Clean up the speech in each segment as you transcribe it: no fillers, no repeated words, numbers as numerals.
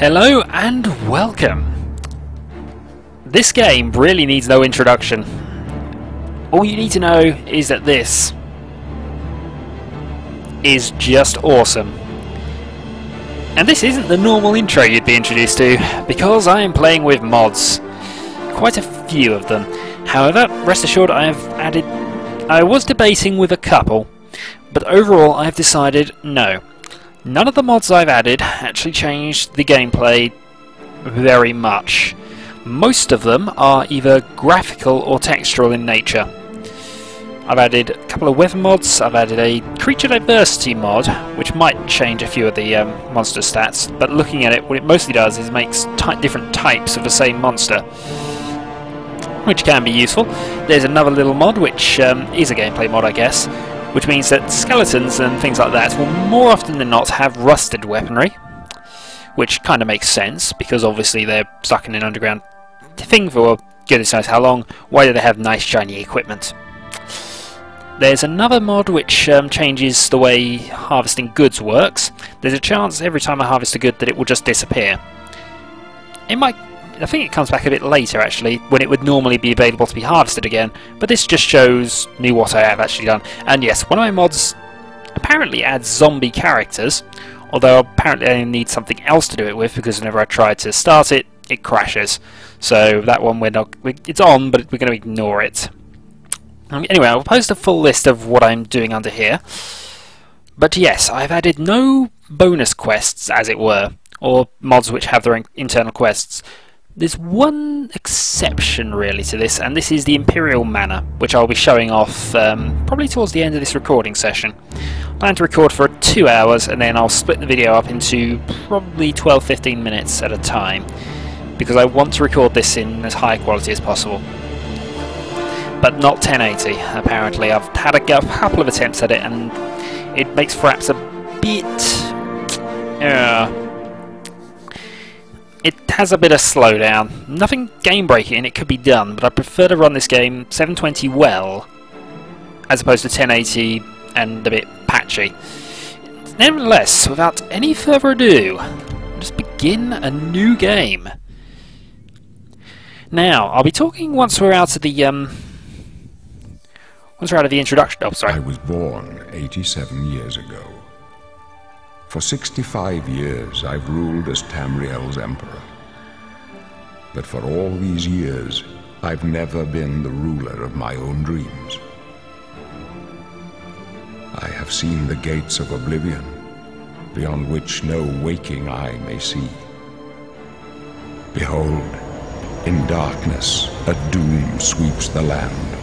Hello and welcome. This game really needs no introduction. All you need to know is that this is just awesome. And this isn't the normal intro you'd be introduced to, because I am playing with mods. Quite a few of them. However, rest assured I was debating with a couple, but overall I've decided no. None of the mods I've added actually changed the gameplay very much. Most of them are either graphical or textural in nature. I've added a couple of weapon mods, I've added a creature diversity mod, which might change a few of the monster stats, but looking at it, what it mostly does is makes different types of the same monster, which can be useful. There's another little mod, which is a gameplay mod, I guess, which means that skeletons and things like that will more often than not have rusted weaponry, which kind of makes sense, because obviously they're stuck in an underground thing for goodness knows how long. Why do they have nice shiny equipment? There's another mod which changes the way harvesting goods works. There's a chance every time I harvest a good that it will just disappear. I think it comes back a bit later actually, when it would normally be available to be harvested again, but this just shows me what I have actually done. And yes, one of my mods apparently adds zombie characters, although apparently I need something else to do it with, because whenever I try to start it, it crashes. So that one it's on, but we're going to ignore it. Anyway, I'll post a full list of what I'm doing under here. But yes, I've added no bonus quests, as it were, or mods which have their own internal quests. There's one exception really to this, and this is the Imperial Manor, which I'll be showing off probably towards the end of this recording session. I plan to record for 2 hours, and then I'll split the video up into probably 12-15 minutes at a time, because I want to record this in as high quality as possible. But not 1080, apparently. I've had a couple of attempts at it, and it makes perhaps a bit... it has a bit of slowdown. Nothing game-breaking, it could be done, but I prefer to run this game 720 well, as opposed to 1080 and a bit patchy. Nevertheless, without any further ado, let's begin a new game. Now, I'll be talking once we're out of the introduction. Oh, sorry. I was born 87 years ago. For 65 years, I've ruled as Tamriel's emperor. But for all these years, I've never been the ruler of my own dreams. I have seen the gates of oblivion, beyond which no waking eye may see. Behold, in darkness, a doom sweeps the land.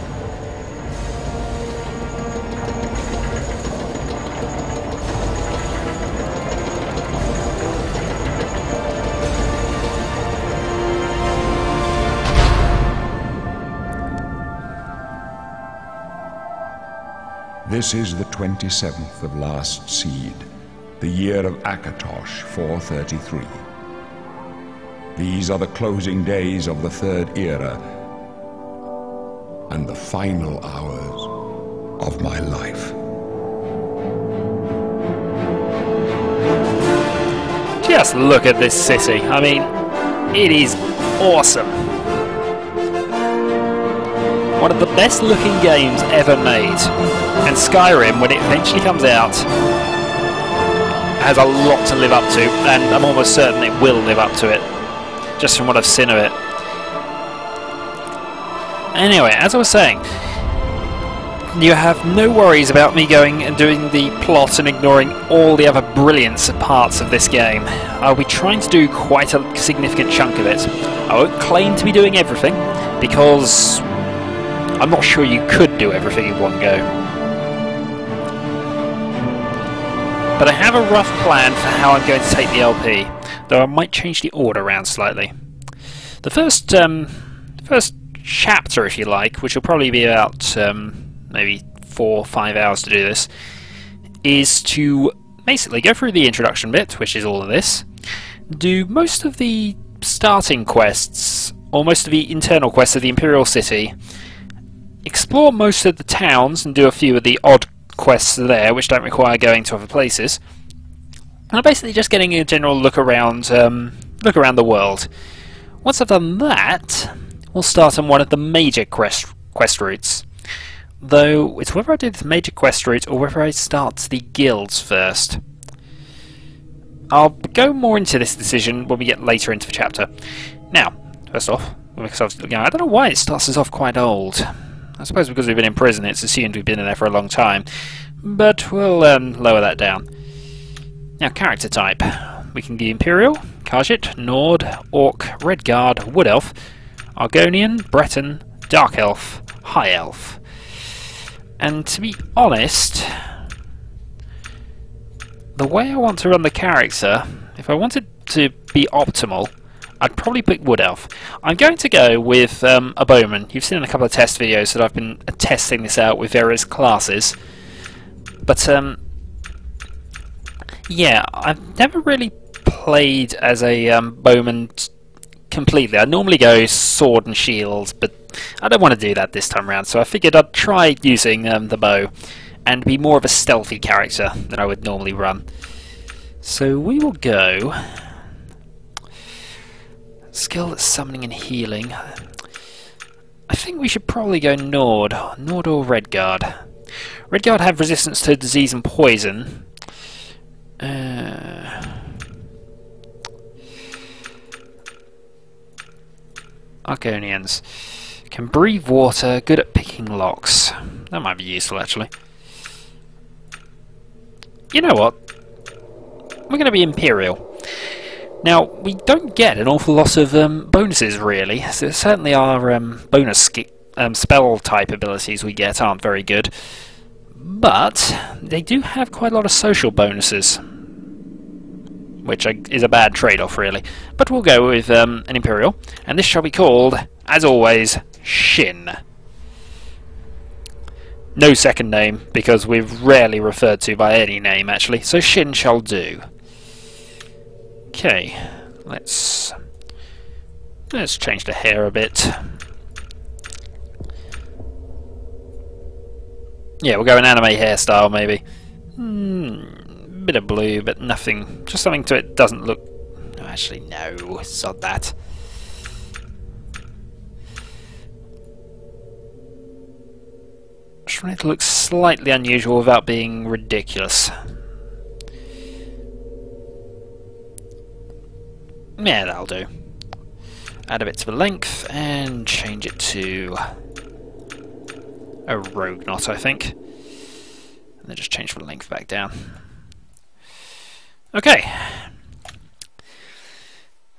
This is the 27th of last seed, the year of Akatosh 433. These are the closing days of the Third Era, and the final hours of my life. Just look at this city. I mean, it is awesome. One of the best looking games ever made. And Skyrim, when it eventually comes out, has a lot to live up to, and I'm almost certain it will live up to it, just from what I've seen of it. Anyway, as I was saying, you have no worries about me going and doing the plot and ignoring all the other brilliant parts of this game. I'll be trying to do quite a significant chunk of it. I won't claim to be doing everything, because I'm not sure you could do everything in one go. But I have a rough plan for how I'm going to take the LP, though I might change the order around slightly. The first chapter, if you like, which will probably be about maybe 4 or 5 hours to do this, is to basically go through the introduction bit, which is all of this, do most of the starting quests, or most of the internal quests of the Imperial City, explore most of the towns and do a few of the odd quests there which don't require going to other places, and I'm basically just getting a general look around look around the world. Once I've done that, we'll start on one of the major quest routes. Though, it's whether I do this major quest route or whether I start the guilds first. I'll go more into this decision when we get later into the chapter. Now, first off, I don't know why it starts us off quite old. I suppose because we've been in prison, it's assumed we've been in there for a long time. But we'll lower that down. Now, character type. We can be Imperial, Khajiit, Nord, Orc, Redguard, Wood Elf, Argonian, Breton, Dark Elf, High Elf. And to be honest, the way I want to run the character, if I wanted to be optimal, I'd probably pick Wood Elf. I'm going to go with a Bowman. You've seen in a couple of test videos that I've been testing this out with various classes. But, yeah, I've never really played as a Bowman completely. I normally go sword and shield, but I don't want to do that this time around, so I figured I'd try using the bow and be more of a stealthy character than I would normally run. So we will go skill at summoning and healing. I think we should probably go Nord or Redguard. Redguard have resistance to disease and poison. Argonians can breathe water, good at picking locks. That might be useful, actually. You know what? We're going to be Imperial. Now, we don't get an awful lot of bonuses, really. So certainly our bonus spell type abilities we get aren't very good. But they do have quite a lot of social bonuses, which is a bad trade-off, really. But we'll go with an Imperial, and this shall be called, as always, Shin. No second name, because we're rarely referred to by any name, actually, so Shin shall do. Okay, let's change the hair a bit. Yeah, we'll go an anime hairstyle, maybe. Bit of blue, but nothing. Just something to it doesn't look... No, actually, no. Sod that. Just want it to look slightly unusual without being ridiculous. Yeah, that'll do. Add a bit to the length and change it to a rogue knot, I think. And then just change the length back down. Okay.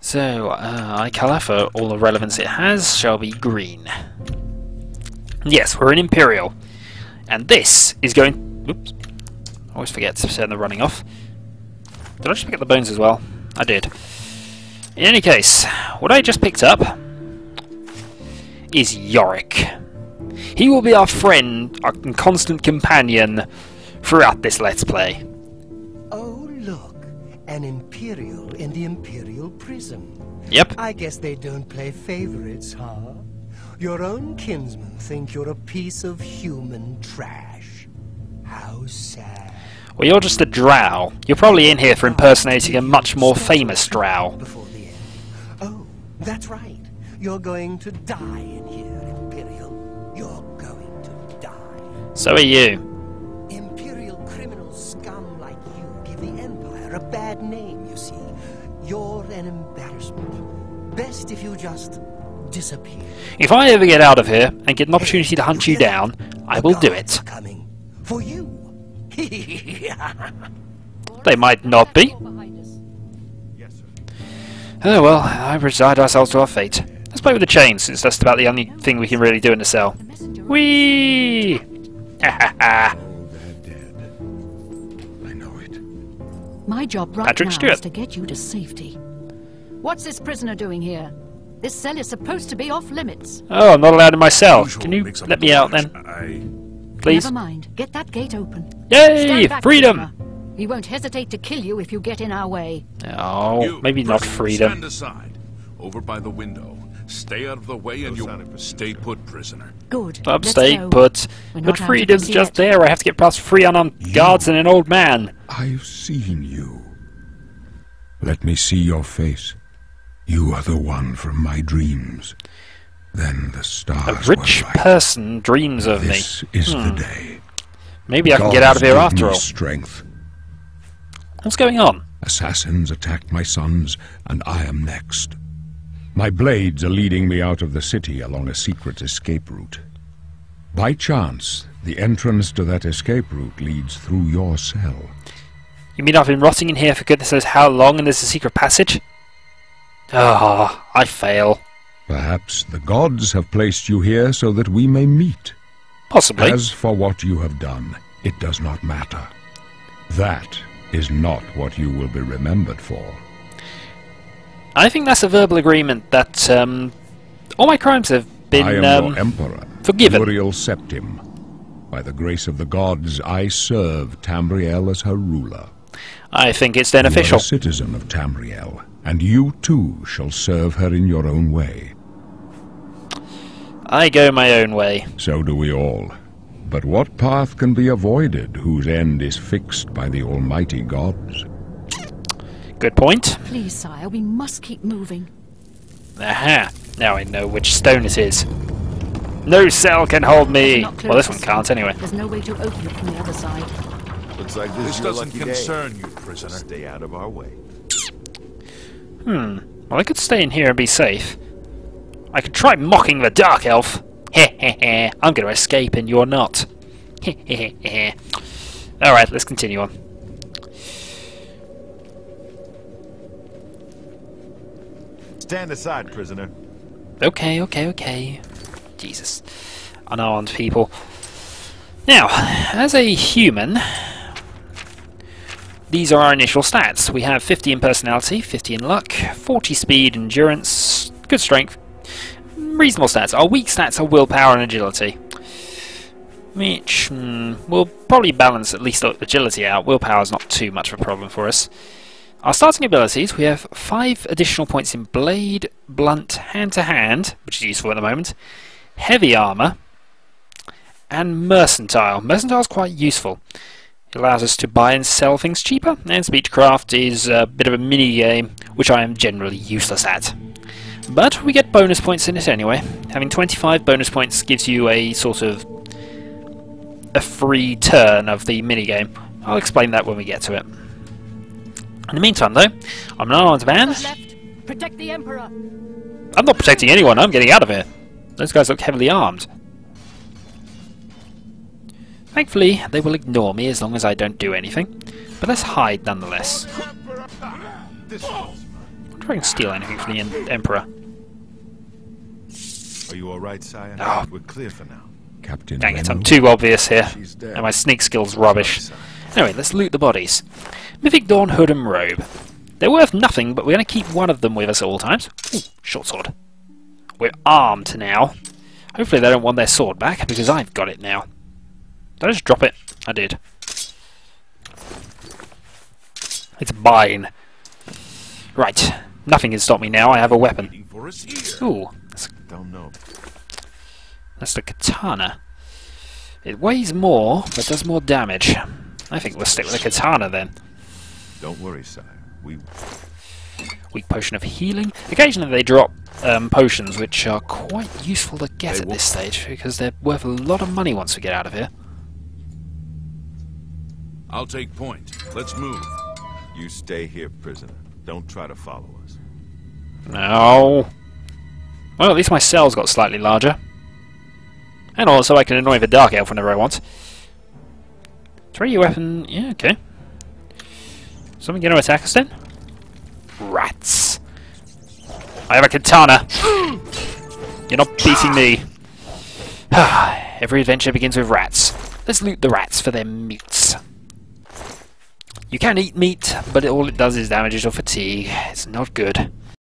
So, eye colour for all the relevance it has shall be green. Yes, we're an Imperial. And this is going... Oops. I always forget to turn the running off. Did I just pick up the bones as well? I did. In any case, what I just picked up is Yorick. He will be our friend, our constant companion throughout this Let's Play. Oh, look. An Imperial in the Imperial prison. Yep. I guess they don't play favorites, huh? Your own kinsmen think you're a piece of human trash. How sad. Well, you're just a drow. You're probably in here for impersonating a much more famous drow. Before the end. Oh, that's right. You're going to die in here, Imperial. You're going to die. So are you. Imperial criminal scum like you give the Empire a bad name, you see. You're an embarrassment. Best if you just disappear. If I ever get out of here and get an opportunity to hunt you down, I will do it. Coming for you. They might not be. Oh well, I resigned ourselves to our fate. Let's play with the chain, since that's about the only thing we can really do in the cell. Whee! Ha ha ha! They're dead. I know it. My job right Patrick now Stewart. is to get you to safety. What's this prisoner doing here? This cell is supposed to be off limits. Oh, I'm not allowed in my cell. Can you let me out then? Please? Never mind. Get that gate open. Yay! Stand back, Freedom! prisoner. We won't hesitate to kill you if you get in our way. Oh, You, maybe not prisoner, freedom. Stand aside, over by the window. Stay out of the way, and you stay put, prisoner. Good. I'm Let's staying go. put. We're But not out of freedom's this just yet. there. I have to get past 3 unarmed guards and an old man. I've seen you. Let me see your face. You are the one from my dreams. Then the stars A rich were right. person dreams of me. This is the day. Maybe I can get out of here Gods after give me all. Strength. What's going on? Assassins attacked my sons, and I am next. My blades are leading me out of the city along a secret escape route. By chance, the entrance to that escape route leads through your cell. You mean I've been rotting in here for goodness knows how long and there's a secret passage? Ah, I fail. Perhaps the gods have placed you here so that we may meet. Possibly. As for what you have done, it does not matter. That is not what you will be remembered for. I think that's a verbal agreement that all my crimes have been I am your emperor, forgiven. Uriel Septim. By the grace of the gods, I serve Tamriel as her ruler. I think it's then You are official. a citizen of Tamriel, and you too shall serve her in your own way. I go my own way. So do we all. But what path can be avoided whose end is fixed by the almighty gods? Good point. Please, sire, we must keep moving. Aha! Now I know which stone it is. No cell can hold me! Not close Well, this to one the can't side. anyway. There's no way to open it from the other side. Looks like This this is your doesn't lucky concern day. you, prisoner. Stay out of our way. Well, I could stay in here and be safe. I could try mocking the Dark Elf. Heh heh heh. I'm going to escape and you're not. Heh heh heh. Alright, let's continue on. Stand aside, prisoner. Okay, okay, okay. Jesus. Unarmed people. Now, as a human, these are our initial stats. We have 50 in personality, 50 in luck, 40 speed, endurance, good strength. Reasonable stats. Our weak stats are willpower and agility. Which will probably balance at least agility out. Willpower is not too much of a problem for us. Our starting abilities, we have 5 additional points in Blade, Blunt, Hand-to-Hand, which is useful at the moment, Heavy Armour, and Mercantile. Mercantile is quite useful. It allows us to buy and sell things cheaper, and Speechcraft is a bit of a mini-game, which I am generally useless at. But we get bonus points in it anyway. Having 25 bonus points gives you a sort of a free turn of the mini-game. I'll explain that when we get to it. In the meantime, though, I'm an unarmed man. Left. Protect the Emperor. I'm not protecting anyone, I'm getting out of here. Those guys look heavily armed. Thankfully, they will ignore me as long as I don't do anything. But let's hide nonetheless. I wonder if I can steal anything from the Emperor. Are you alright, sire? Oh. We're clear for now. Captain Dang it, I'm Reno? too obvious here. She's dead. And my sneak skill's rubbish. Sorry, Anyway, let's loot the bodies. Mythic Dawn Hood and Robe. They're worth nothing, but we're going to keep one of them with us at all times. Ooh, short sword. We're armed now. Hopefully they don't want their sword back, because I've got it now. Did I just drop it? I did. It's mine. Right. Nothing can stop me now. I have a weapon. Waiting for us here. Ooh. Don't know. That's the katana. It weighs more, but does more damage. I think we'll stick with the katana then. Don't worry, sire. We Weak potion of healing. Occasionally they drop potions which are quite useful to get at this stage because they're worth a lot of money once we get out of here. I'll take point. Let's move. You stay here, prisoner. Don't try to follow us. No. Well, at least my cell's got slightly larger. And also I can annoy the Dark Elf whenever I want. Three weapon... yeah, okay. Something going to attack us then? Rats. I have a katana. You're not beating me. Every adventure begins with rats. Let's loot the rats for their meats. You can eat meat, but all it does is damages your fatigue. It's not good.